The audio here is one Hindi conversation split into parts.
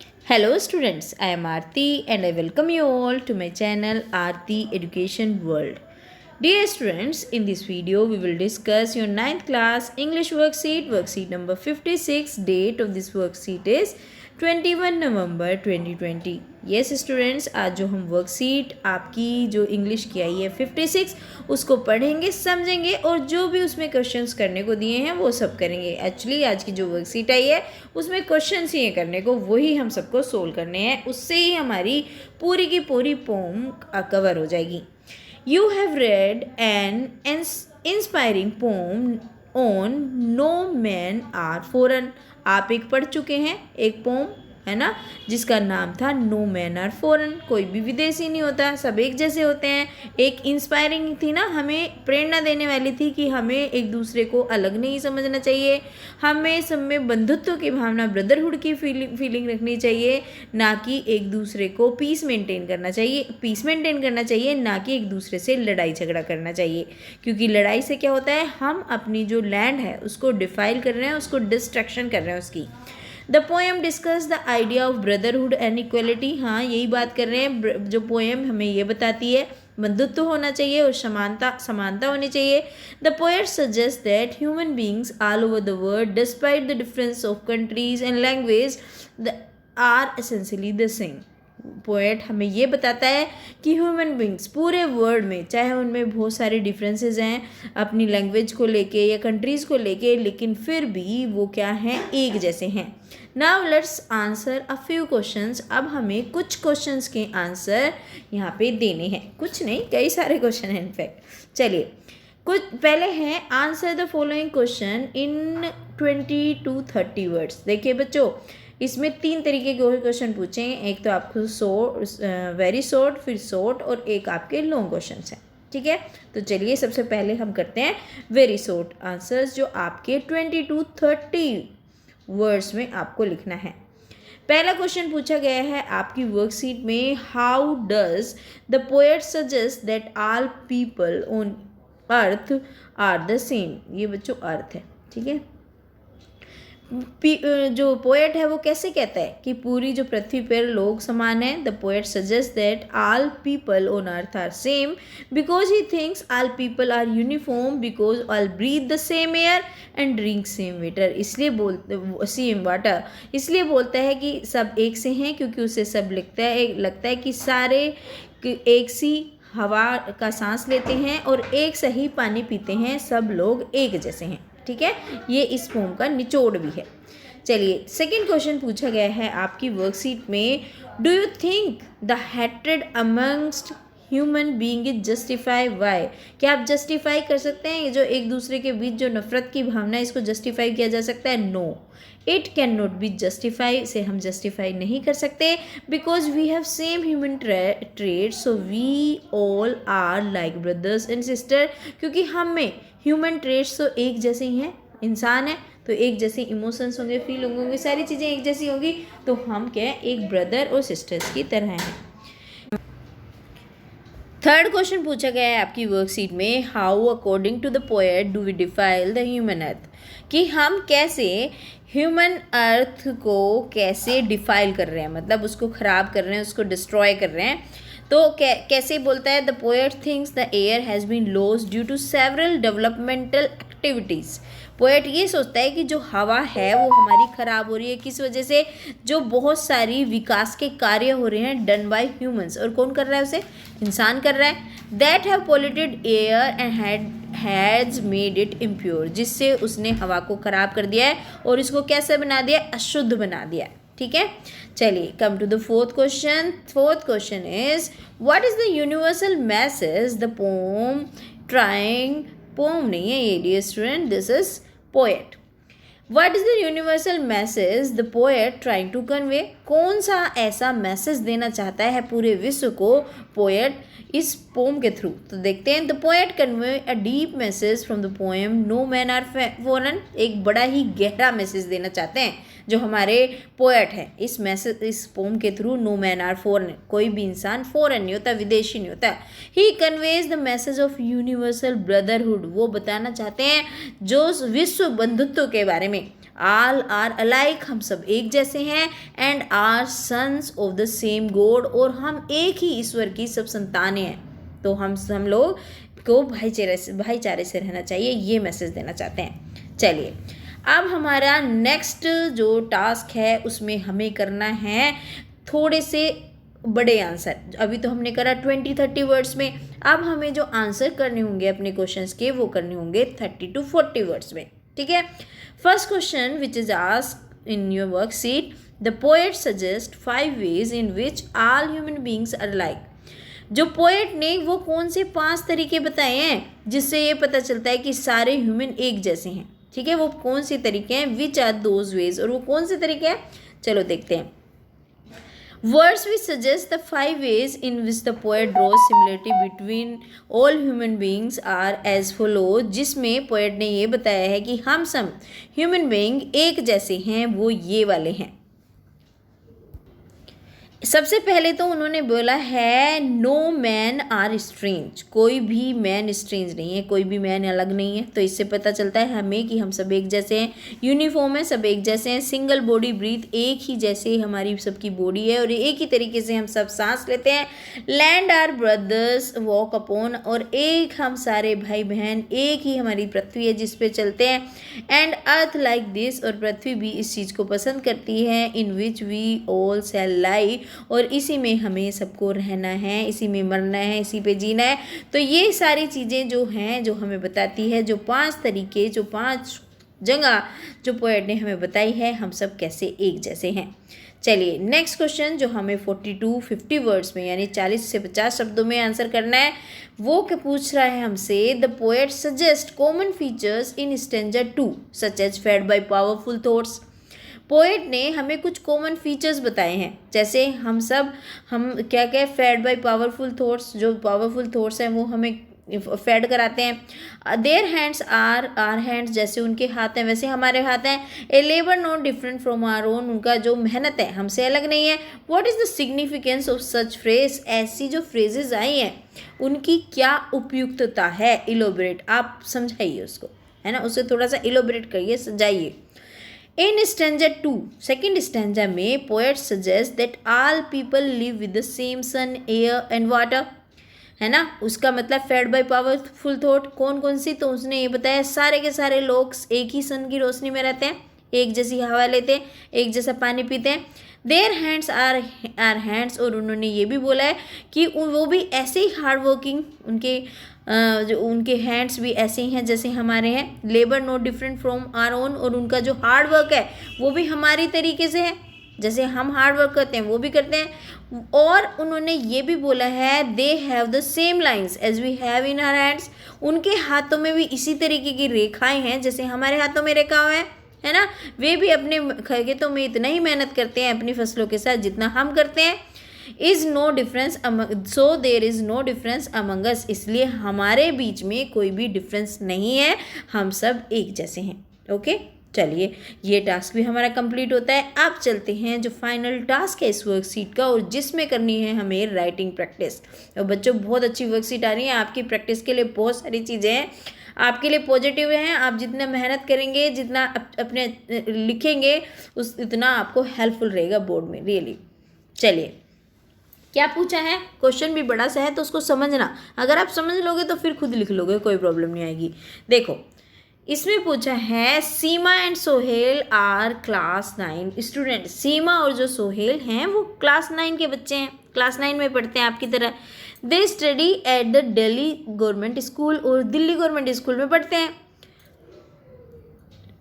Hello students, I am Aarti and I welcome you all to my channel Aarti Education World. Dear students, in this video we will discuss your 9th class English worksheet number 56. Date of this worksheet is 21 November 2020. Yes students, आज जो हम वर्कशीट आपकी जो इंग्लिश की आई है 56 उसको पढ़ेंगे, समझेंगे और जो भी उसमें क्वेश्चंस करने को दिए हैं वो सब करेंगे। एक्चुअली आज की जो वर्कशीट आई है उसमें क्वेश्चंस ही हैं करने को, वही हम सबको सोल्व करने हैं, उससे ही हमारी पूरी की पूरी पोम कवर हो जाएगी। You have read an inspiring poem on No Men Are Foreign। आप एक पढ़ चुके हैं एक पोम, है ना, जिसका नाम था नो मैन आर फॉरेन। कोई भी विदेशी नहीं होता, सब एक जैसे होते हैं। एक इंस्पायरिंग थी ना, हमें प्रेरणा देने वाली थी कि हमें एक दूसरे को अलग नहीं समझना चाहिए, हमें सब में बंधुत्व की भावना, ब्रदरहुड की फीलिंग रखनी चाहिए, ना कि एक दूसरे को पीस मेंटेन करना चाहिए, ना कि एक दूसरे से लड़ाई झगड़ा करना चाहिए। क्योंकि लड़ाई से क्या होता है, हम अपनी जो लैंड है उसको डिफाइल कर रहे हैं, उसको डिस्ट्रक्शन कर रहे हैं उसकी। The poem discuss the idea of brotherhood and equality. हाँ, यही बात कर रहे हैं। जो पोएम हमें ये बताती है बंधुत्व होना चाहिए और समानता होनी चाहिए। The poet suggest that human beings all over the world despite the difference of countries and language are essentially the same. Poet हमें ये बताता है कि ह्यूमन बींग्स पूरे वर्ल्ड में, चाहे उनमें बहुत सारे डिफरेंसेस हैं अपनी लैंग्वेज को लेके या कंट्रीज़ को लेके, लेकिन फिर भी वो क्या हैं, एक जैसे हैं। Now let's answer a few questions. अब हमें कुछ क्वेश्चंस के आंसर यहाँ पे देने हैं, कुछ नहीं कई सारे क्वेश्चन हैं इनफैक्ट। चलिए कुछ पहले हैं, answer the following question in 20 to 30 words. देखिए बच्चों, इसमें 3 तरीके के क्वेश्चन पूछे हैं। एक तो आपको वेरी शॉर्ट, फिर शॉर्ट और एक आपके लॉन्ग क्वेश्चन हैं। ठीक है, तो चलिए सबसे पहले हम करते हैं वेरी शॉर्ट आंसर्स, जो आपके 20 to 30 वर्ड्स में आपको लिखना है। पहला क्वेश्चन पूछा गया है आपकी वर्कशीट में, how does the poet suggest that all people on earth are the same. ये बच्चों अर्थ है, ठीक है। जो पोएट है वो कैसे कहता है कि पूरी जो पृथ्वी पर लोग समान हैं। The poet suggest that all people on earth are same because he thinks all people are uniform because all breathe the same air and drink same water. इसलिए बोलता है कि सब एक से हैं, क्योंकि उसे सब लगता है कि सारे एक सी हवा का सांस लेते हैं और एक सही पानी पीते हैं, सब लोग एक जैसे हैं। ठीक है, ये इस पोम का निचोड़ भी है। चलिए सेकंड क्वेश्चन पूछा गया है आपकी वर्कशीट में, do you think the hatred amongst human being is justify why. क्या आप जस्टिफाई कर सकते हैं जो एक दूसरे के बीच जो नफरत की भावना है, इसको जस्टिफाई किया जा सकता है? No, it can not be justify. इसे हम जस्टिफाई नहीं कर सकते because we have same human trade, so we all are like brothers and sister. क्योंकि हम में ह्यूमन ट्रेड्स तो एक जैसे ही हैं, इंसान है तो एक जैसे इमोशंस होंगे, फील होंगे, सारी चीज़ें एक जैसी होंगी, तो हम क्या है, एक ब्रदर और सिस्टर्स की तरह हैं। थर्ड क्वेश्चन पूछा गया है आपकी वर्कशीट में, how according to the poet do we defile the human earth. कि हम कैसे ह्यूमन अर्थ को कैसे डिफाइल कर रहे हैं, मतलब उसको ख़राब कर रहे हैं, उसको डिस्ट्रॉय कर रहे हैं। तो कैसे बोलता है, the poet thinks the air has been lost due to several developmental activities. Poet ये सोचता है कि जो हवा है वो हमारी ख़राब हो रही है, किस वजह से, जो बहुत सारी विकास के कार्य हो रहे हैं डन बाय ह्यूमंस। और कौन कर रहा है उसे? इंसान कर रहा है। That have polluted air and has made it impure, जिससे उसने हवा को ख़राब कर दिया है और इसको कैसे बना दिया? अशुद्ध बना दिया। ठीक है, चलिए come to the fourth question. Fourth question is, what is the universal message the poem trying, poem नहीं है ये dear student, this is poet. What is the universal message the poet trying to convey. कौन सा ऐसा मैसेज देना चाहता है पूरे विश्व को पोएट इस पोम के थ्रू? तो देखते हैं। The poet convey a deep message from the poem no man are foreign. एक बड़ा ही गहरा मैसेज देना चाहते हैं जो हमारे पोएट हैं इस पोम के through. No man are foreign, कोई भी इंसान फॉरेन नहीं होता, विदेशी नहीं होता। He conveys the message of universal brotherhood, वो बताना चाहते हैं जो विश्व बंधुत्व के बारे में। ऑल आर अलाइक, हम सब एक जैसे हैं, and are sons of the same God, और हम एक ही ईश्वर की सब संतानें हैं। तो हम लोग को भाईचारे से रहना चाहिए, ये मैसेज देना चाहते हैं। चलिए अब हमारा नेक्स्ट जो टास्क है उसमें हमें करना है थोड़े से बड़े आंसर। अभी तो हमने करा 20-30 वर्ड्स में, अब हमें जो आंसर करने होंगे अपने क्वेश्चंस के वो करने होंगे 30 to 40 वर्ड्स में। ठीक है, first question which is asked in your worksheet, the poet suggest 5 ways in which all human beings are alike। जो पोएट ने वो कौन से 5 तरीके बताए हैं जिससे ये पता चलता है कि सारे ह्यूमन एक जैसे हैं। ठीक है, वो कौन से तरीके हैं, विच आर दोज वेज, और वो कौन से तरीके हैं, चलो देखते हैं। Words which suggest the 5 ways in which the poet draws similarity between all human beings are as follows, जिसमें पोएट ने ये बताया है कि हम सब ह्यूमन बीइंग एक जैसे हैं, वो ये वाले हैं। सबसे पहले तो उन्होंने बोला है नो मैन आर स्ट्रेंज, कोई भी मैन स्ट्रेंज नहीं है, कोई भी मैन अलग नहीं है। तो इससे पता चलता है हमें कि हम सब एक जैसे हैं, यूनिफॉर्म है, सब एक जैसे हैं, सिंगल बॉडी ब्रीथ, एक ही जैसे हमारी सबकी बॉडी है और एक ही तरीके से हम सब सांस लेते हैं। Land are brothers walk upon, और एक हम सारे भाई बहन, एक ही हमारी पृथ्वी है जिस पे चलते हैं। एंड अर्थ लाइक दिस, और पृथ्वी भी इस चीज़ को पसंद करती है। इन विच वी ऑल शैल लाई, और इसी में हमें सबको रहना है, इसी में मरना है, इसी पे जीना है। तो ये सारी चीज़ें जो हैं जो हमें बताती है, जो 5 तरीके, जो 5 जगह जो पोएट ने हमें बताई है हम सब कैसे एक जैसे हैं। चलिए नेक्स्ट क्वेश्चन जो हमें 42-50 वर्ड्स में यानी 40 से 50 शब्दों में आंसर करना है, वो क्या पूछ रहा है हमसे, the poet suggest common features in stanza 2 such as fed by powerful thoughts. Poet ने हमें कुछ कॉमन फीचर्स बताए हैं, जैसे हम क्या क्या फेड बाय पावरफुल थॉट्स, जो पावरफुल थॉट्स हैं वो हमें फेड कराते हैं। देयर हैंड्स आर हैंड्स, जैसे उनके हाथ हैं वैसे हमारे हाथ हैं। A labour not different from our own, उनका जो मेहनत है हमसे अलग नहीं है। What is the significance of such phrase, ऐसी जो फ्रेजेज आई हैं उनकी क्या उपयुक्तता है। इलोबरेट, आप समझाइए उसको, है ना, उसे थोड़ा सा इलोबरेट करिए, समझाइए। इन स्टैंजा 2 सेकेंड स्टैंजा में poet suggest that all people live with the same sun air and water, है ना, उसका मतलब फेड बाय पावरफुल थॉट कौन कौन सी, तो उसने ये बताया सारे के सारे लोग एक ही सन की रोशनी में रहते हैं, एक जैसी हवा लेते हैं, एक जैसा पानी पीते हैं। देयर हैंड्स आर हैंड्स, और उन्होंने ये भी बोला है कि वो भी ऐसे ही हार्ड वर्किंग, जो उनके हैंड्स भी ऐसे ही हैं जैसे हमारे हैं। Labour not different from our own, और उनका जो हार्ड वर्क है वो भी हमारी तरीके से है, जैसे हम हार्ड वर्क करते हैं वो भी करते हैं। और उन्होंने ये भी बोला है they have the same lines as we have in our hands, उनके हाथों में भी इसी तरीके की रेखाएं हैं जैसे हमारे हाथों में रेखाएं हैं, है ना। वे भी अपने खेतों में इतना ही मेहनत करते हैं अपनी फसलों के साथ जितना हम करते हैं। Is no difference so there is no difference among us, इसलिए हमारे बीच में कोई भी डिफरेंस नहीं है, हम सब एक जैसे हैं। ओके, चलिए ये टास्क भी हमारा कंप्लीट होता है। अब चलते हैं जो फाइनल टास्क है इस वर्कशीट का, और जिसमें करनी है हमें राइटिंग प्रैक्टिस। और बच्चों बहुत अच्छी वर्कशीट आ रही है आपकी प्रैक्टिस के लिए, बहुत सारी चीज़ें हैं आपके लिए पॉजिटिव हैं। आप जितना मेहनत करेंगे, जितना अपने लिखेंगे उतना आपको हेल्पफुल रहेगा बोर्ड में, रियली। चलिए क्या पूछा है, क्वेश्चन भी बड़ा सा है तो उसको समझना, अगर आप समझ लोगे तो फिर खुद लिख लोगे, कोई प्रॉब्लम नहीं आएगी। देखो इसमें पूछा है Seema and Sohail are class 9 student. Seema और जो सोहेल हैं वो क्लास 9 के बच्चे हैं, क्लास 9 में पढ़ते हैं आपकी तरह। They study at the Delhi government school, और दिल्ली गवर्नमेंट स्कूल में पढ़ते हैं।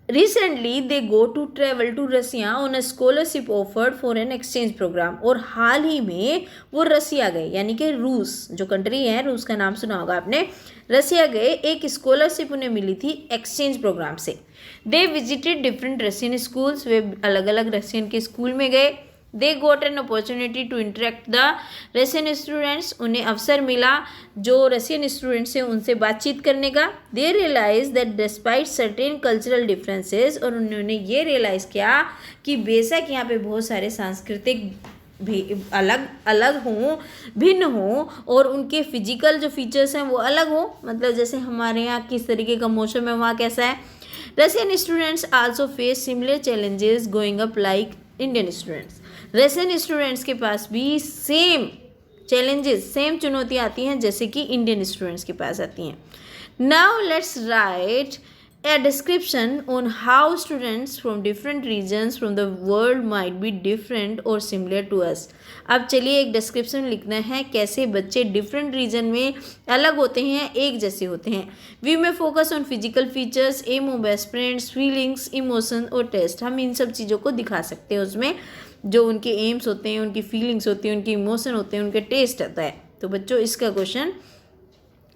Recently they go to travel to Russia on a scholarship offered for an exchange programme, और हाल ही में वो रसिया गए, यानी कि रूस जो कंट्री है, रूस का नाम सुना होगा आपने, रसिया गए, एक स्कॉलरशिप उन्हें मिली थी एक्सचेंज प्रोग्राम से। They visited different Russian schools, वे अलग अलग रशियन के स्कूल में गए। They got an opportunity to interact the Russian students, उन्हें अवसर मिला जो रशियन स्टूडेंट्स हैं उनसे बातचीत करने का। They realise that despite certain cultural differences, और उन्होंने ये रियलाइज़ किया कि बेशक यहाँ पे बहुत सारे सांस्कृतिक भी अलग हों, भिन्न हों, और उनके फिजिकल जो फीचर्स हैं वो अलग हों, मतलब जैसे हमारे यहाँ किस तरीके का मौसम है, वहाँ कैसा है। Russian students also face similar challenges going up like Indian students. Russian students के पास भी सेम चैलेंजेस, सेम चुनौतियाँ आती हैं जैसे कि इंडियन स्टूडेंट्स के पास आती हैं। Now let's write a description on how students from different regions from the world might be different or similar to us। अब चलिए एक डिस्क्रिप्शन लिखना है कैसे बच्चे डिफरेंट रीजन में अलग होते हैं, एक जैसे होते हैं। We may focus on physical features, aim of aspirants, feelings, emotion और टेस्ट। हम इन सब चीज़ों को दिखा सकते हैं उसमें, जो उनके एम्स होते हैं, उनकी फीलिंग्स होती हैं, उनके इमोशन होते हैं, उनके टेस्ट आता है। तो बच्चों इसका क्वेश्चन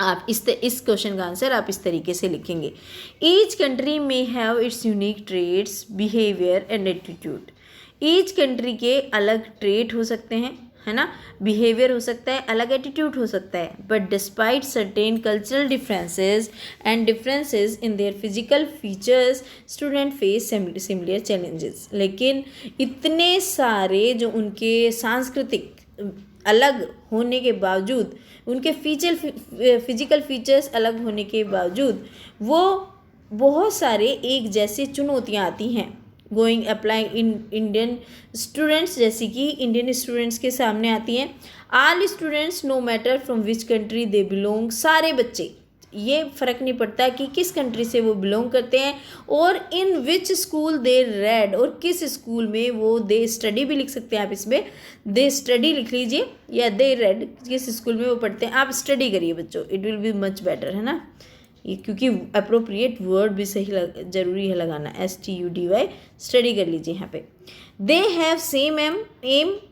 आप इस क्वेश्चन का आंसर आप इस तरीके से लिखेंगे। ईच कंट्री में have its unique traits, behaviour and attitude. Each country के अलग ट्रेड हो सकते हैं, है ना, बिहेवियर हो सकता है, अलग एटीट्यूड हो सकता है, but despite certain cultural differences and differences in their physical features student face similar challenges. लेकिन इतने सारे जो उनके सांस्कृतिक अलग होने के बावजूद, उनके फिजिकल फीचर्स अलग होने के बावजूद वो बहुत सारे एक जैसे चुनौतियाँ आती हैं going apply in Indian students, जैसे कि इंडियन स्टूडेंट्स के सामने आती हैं। All students no matter from which country they belong, सारे बच्चे, ये फ़र्क नहीं पड़ता कि किस कंट्री से वो बिलोंग करते हैं, और इन विच स्कूल दे रेड, और किस स्कूल में वो दे स्टडी भी लिख सकते हैं आप, इसमें दे स्टडी लिख लीजिए या दे रेड, किस स्कूल में वो पढ़ते हैं। आप स्टडी करिए बच्चों, it will be much better, है ना, ये क्योंकि अप्रोप्रिएट वर्ड भी सही जरूरी है लगाना, STUDY, स्टडी कर लीजिए यहाँ पे। दे हैव सेम एम,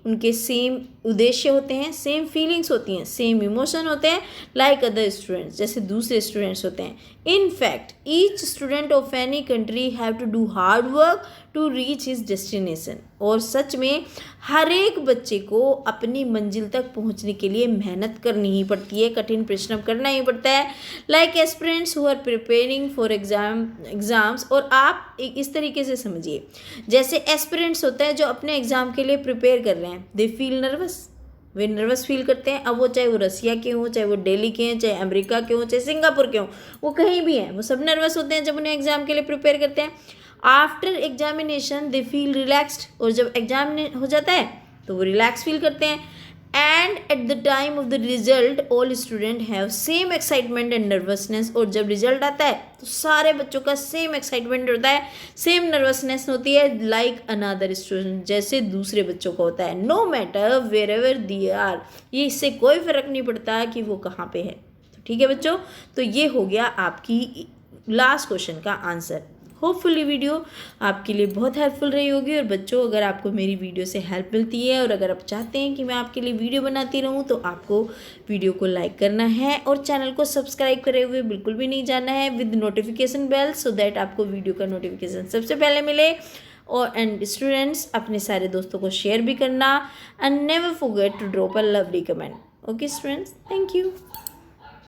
उनके सेम उद्देश्य होते हैं, सेम फीलिंग्स होती हैं, सेम इमोशन होते हैं, लाइक अदर स्टूडेंट्स, जैसे दूसरे स्टूडेंट्स होते हैं। In fact each student of any country have to do hard work to reach his destination, और सच में हर एक बच्चे को अपनी मंजिल तक पहुंचने के लिए मेहनत करनी ही पड़ती है, कठिन परिश्रम करना ही पड़ता है। Like aspirants who are preparing for exams, और आप इस तरीके से समझिए, जैसे एस्पिरेंट्स होते हैं जो अपने एग्ज़ाम के लिए प्रिपेयर कर रहे हैं, they feel nervous, way nervous feel करते हैं। अब वो चाहे वो रसिया के हों, चाहे वो दिल्ली के हैं, चाहे अमेरिका के हों, चाहे सिंगापुर के हों, वो कहीं भी हैं, वो सब नर्वस होते हैं जब उन्हें एग्ज़ाम के लिए प्रिपेयर करते हैं। After examination they feel relaxed, और जब एग्जाम हो जाता है तो वो रिलैक्स फील करते हैं। And at the time of the result all student have same excitement and nervousness, और जब रिजल्ट आता है तो सारे बच्चों का सेम एक्साइटमेंट होता है, सेम नर्वसनेस होती है, लाइक अनदर स्टूडेंट, जैसे दूसरे बच्चों का होता है। No matter wherever they are, ये इससे कोई फ़र्क नहीं पड़ता कि वो कहाँ पे है। तो ठीक है बच्चों, तो ये हो गया आपकी लास्ट क्वेश्चन का आंसर। होपफुली वीडियो आपके लिए बहुत हेल्पफुल रही होगी। और बच्चों, अगर आपको मेरी वीडियो से हेल्प मिलती है और अगर आप चाहते हैं कि मैं आपके लिए वीडियो बनाती रहूं, तो आपको वीडियो को लाइक करना है और चैनल को सब्सक्राइब करे हुए बिल्कुल भी नहीं जाना है, with notification bell, so that आपको वीडियो का नोटिफिकेशन सबसे पहले मिले। और एंड स्टूडेंट्स, अपने सारे दोस्तों को शेयर भी करना, and never forget to drop a lovely comment. Okay students, thank you.